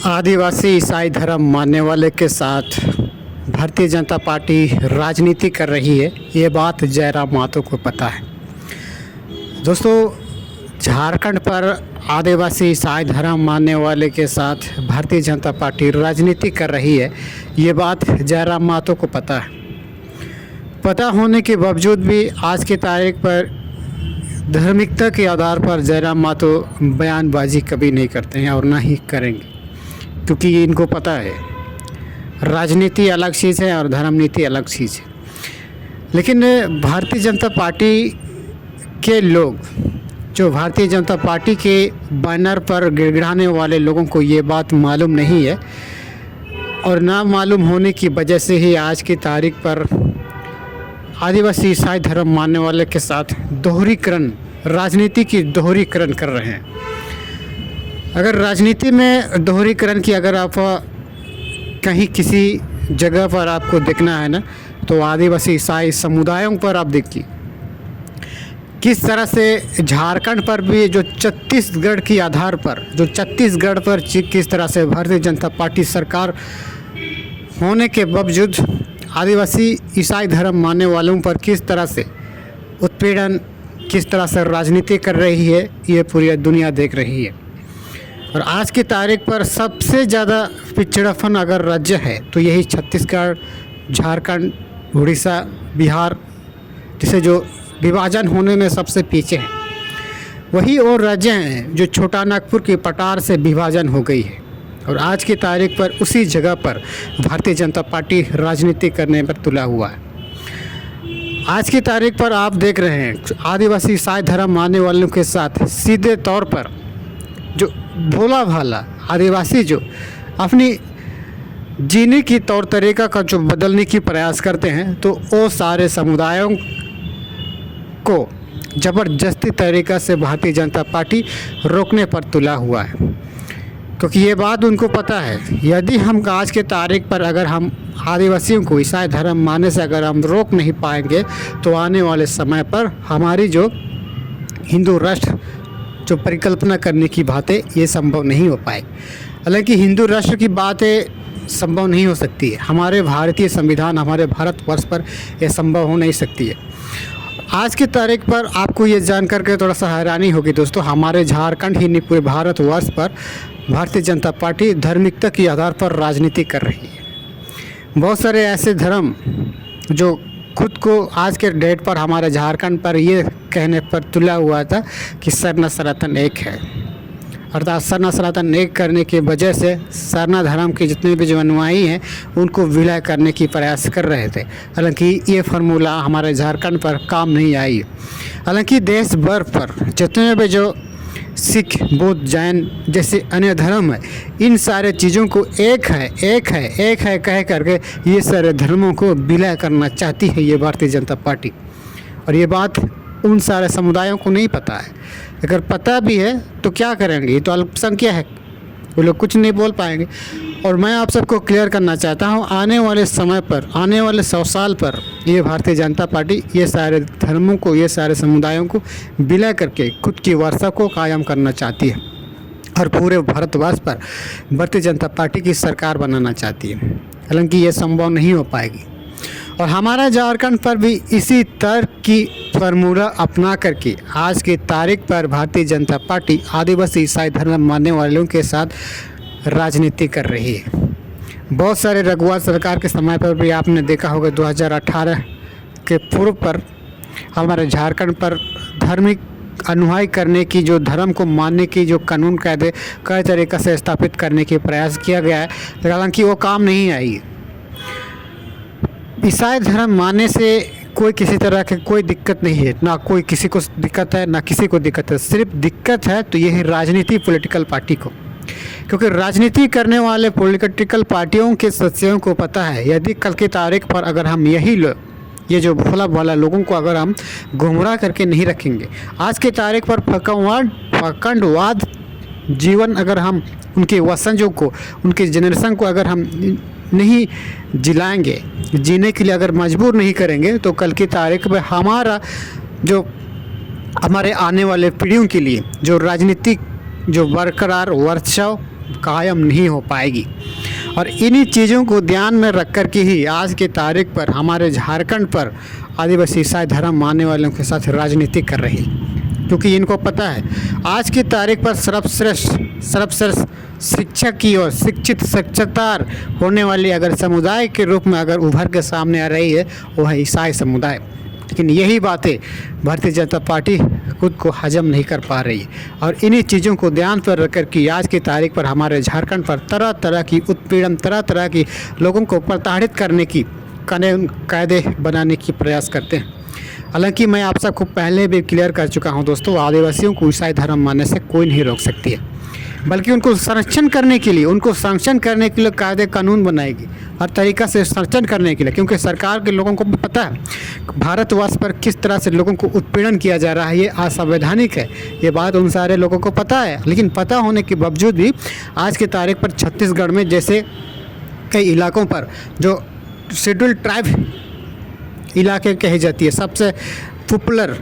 आदिवासी ईसाई धर्म मानने वाले के साथ भारतीय जनता पार्टी राजनीति कर रही है, ये बात जयराम महतो को पता है। दोस्तों, झारखंड पर आदिवासी ईसाई धर्म मानने वाले के साथ भारतीय जनता पार्टी राजनीति कर रही है, ये बात जयराम महतो को पता है। पता होने के बावजूद भी आज की तारीख पर धार्मिकता के आधार पर जयराम महतो बयानबाजी कभी नहीं करते हैं और ना ही करेंगे, क्योंकि इनको पता है राजनीति अलग चीज़ है और धर्म नीति अलग चीज़ है। लेकिन भारतीय जनता पार्टी के लोग, जो भारतीय जनता पार्टी के बैनर पर गिड़गिड़ाने वाले लोगों को ये बात मालूम नहीं है, और ना मालूम होने की वजह से ही आज की तारीख पर आदिवासी ईसाई धर्म मानने वाले के साथ दोहरीकरण, राजनीति की दोहरीकरण कर रहे हैं। अगर राजनीति में दोहरीकरण की अगर आप कहीं किसी जगह पर आपको देखना है ना, तो आदिवासी ईसाई समुदायों पर आप देखिए किस तरह से झारखंड पर भी जो छत्तीसगढ़ के आधार पर, जो छत्तीसगढ़ पर किस तरह से भारतीय जनता पार्टी सरकार होने के बावजूद आदिवासी ईसाई धर्म मानने वालों पर किस तरह से उत्पीड़न, किस तरह से राजनीति कर रही है, ये पूरी दुनिया देख रही है। और आज की तारीख पर सबसे ज़्यादा पिछड़ापन अगर राज्य है तो यही छत्तीसगढ़, झारखंड, उड़ीसा, बिहार, जिसे जो विभाजन होने में सबसे पीछे हैं, वही और राज्य हैं जो छोटा नागपुर की पठार से विभाजन हो गई है। और आज की तारीख पर उसी जगह पर भारतीय जनता पार्टी राजनीति करने पर तुला हुआ है। आज की तारीख पर आप देख रहे हैं आदिवासी ईसाई धर्म मानने वालों के साथ सीधे तौर पर जो भोला भाला आदिवासी जो अपनी जीने की तौर तरीका का जो बदलने की प्रयास करते हैं, तो वो सारे समुदायों को ज़बरदस्ती तरीक़ा से भारतीय जनता पार्टी रोकने पर तुला हुआ है। क्योंकि ये बात उनको पता है, यदि हम आज के तारीख पर अगर हम आदिवासियों को ईसाई धर्म मानने से अगर हम रोक नहीं पाएंगे, तो आने वाले समय पर हमारी जो हिंदू राष्ट्र जो परिकल्पना करने की बात है, ये संभव नहीं हो पाए। हालांकि हिंदू राष्ट्र की बातें संभव नहीं हो सकती है, हमारे भारतीय संविधान, हमारे भारतवर्ष पर यह संभव हो नहीं सकती है। आज की तारीख पर आपको ये जान करके थोड़ा सा हैरानी होगी दोस्तों, हमारे झारखंड ही नहीं पूरे भारतवर्ष पर भारतीय जनता पार्टी धार्मिकता के आधार पर राजनीति कर रही है। बहुत सारे ऐसे धर्म जो खुद को आज के डेट पर हमारे झारखंड पर ये कहने पर तुला हुआ था कि सरना सनातन एक है, अर्थात सरना सनातन एक करने की वजह से सरना धर्म के जितने भी जो अनुयायी हैं उनको विलय करने की प्रयास कर रहे थे। हालांकि ये फार्मूला हमारे झारखंड पर काम नहीं आई। हालांकि देश भर पर जितने भी जो सिख, बौद्ध, जैन जैसे अन्य धर्म है, इन सारे चीज़ों को एक है कह करके ये सारे धर्मों को विलय करना चाहती है ये भारतीय जनता पार्टी। और ये बात उन सारे समुदायों को नहीं पता है। अगर पता भी है तो क्या करेंगे, ये तो अल्पसंख्यक है, वो लोग कुछ नहीं बोल पाएंगे। और मैं आप सबको क्लियर करना चाहता हूँ, आने वाले समय पर, आने वाले 100 साल पर ये भारतीय जनता पार्टी ये सारे धर्मों को, ये सारे समुदायों को विलय करके खुद की वर्षा को कायम करना चाहती है और पूरे भारतवर्ष पर भारतीय जनता पार्टी की सरकार बनाना चाहती है। हालांकि ये संभव नहीं हो पाएगी। और हमारा झारखंड पर भी इसी तर्क की फार्मूला अपना करके आज की तारीख पर भारतीय जनता पार्टी आदिवासी ईसाई धर्म मानने वालों के साथ राजनीति कर रही है। बहुत सारे रघुवर सरकार के समय पर भी आपने देखा होगा 2018 के पूर्व पर हमारे झारखंड पर धार्मिक अनुयायी करने की, जो धर्म को मानने की जो कानून कायदे कई तरीक़े से स्थापित करने की प्रयास किया गया है, हालांकि वो काम नहीं आई। ईसाई धर्म मानने से कोई किसी तरह की कोई दिक्कत नहीं है, ना कोई किसी को दिक्कत है ना किसी को दिक्कत है। सिर्फ दिक्कत है तो ये है राजनीति, पॉलिटिकल पार्टी को। क्योंकि राजनीति करने वाले पॉलिटिकल पार्टियों के सदस्यों को पता है, यदि कल की तारीख पर अगर हम यही लोग, ये जो भोला भाला लोगों को अगर हम गुमराह करके नहीं रखेंगे, आज की तारीख पर फकंडवाद जीवन अगर हम उनके वंशजों को, उनके जनरेशन को अगर हम नहीं जिलाएंगे, जीने के लिए अगर मजबूर नहीं करेंगे, तो कल की तारीख में हमारा जो हमारे आने वाले पीढ़ियों के लिए जो राजनीतिक जो बरकरार वर्चस्व कायम नहीं हो पाएगी। और इन्हीं चीज़ों को ध्यान में रख कर के ही आज की तारीख पर हमारे झारखंड पर आदिवासी ईसाई धर्म मानने वालों के साथ राजनीति कर रही है, क्योंकि इनको पता है आज की तारीख पर सर्वश्रेष्ठ शिक्षक की और शिक्षित शिक्षातार होने वाली अगर समुदाय के रूप में अगर उभर के सामने आ रही है वो है ईसाई समुदाय। लेकिन यही बातें भारतीय जनता पार्टी खुद को हजम नहीं कर पा रही है और इन्हीं चीज़ों को ध्यान पर रख कर कि आज की तारीख पर हमारे झारखंड पर तरह तरह की उत्पीड़न, तरह तरह की लोगों को प्रताड़ित करने की कायदे बनाने की प्रयास करते हैं। हालांकि मैं आप सबको पहले भी क्लियर कर चुका हूं दोस्तों, आदिवासियों को ईसाई धर्म मानने से कोई नहीं रोक सकती है, बल्कि उनको संरक्षण करने के लिए, उनको संरक्षण करने के लिए कायदे कानून बनाएगी, हर तरीक़ा से संरक्षण करने के लिए। क्योंकि सरकार के लोगों को भी पता है भारतवर्ष पर किस तरह से लोगों को उत्पीड़न किया जा रहा है, ये असंवैधानिक है, ये बात उन सारे लोगों को पता है। लेकिन पता होने के बावजूद भी आज की तारीख पर छत्तीसगढ़ में जैसे कई इलाकों पर जो शेड्यूल ट्राइब इलाके कही जाती है, सबसे पॉपुलर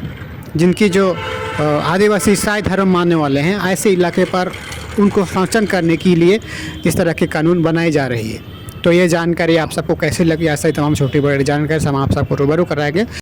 जिनकी जो आदिवासी ईसाई धर्म मानने वाले हैं, ऐसे इलाके पर उनको संरक्षण करने के लिए इस तरह के कानून बनाए जा रही है। तो ये जानकारी आप सबको कैसी लगी, ऐसा ही तमाम छोटी बड़ी जानकारी से हम आप सबको रूबरू कराएंगे।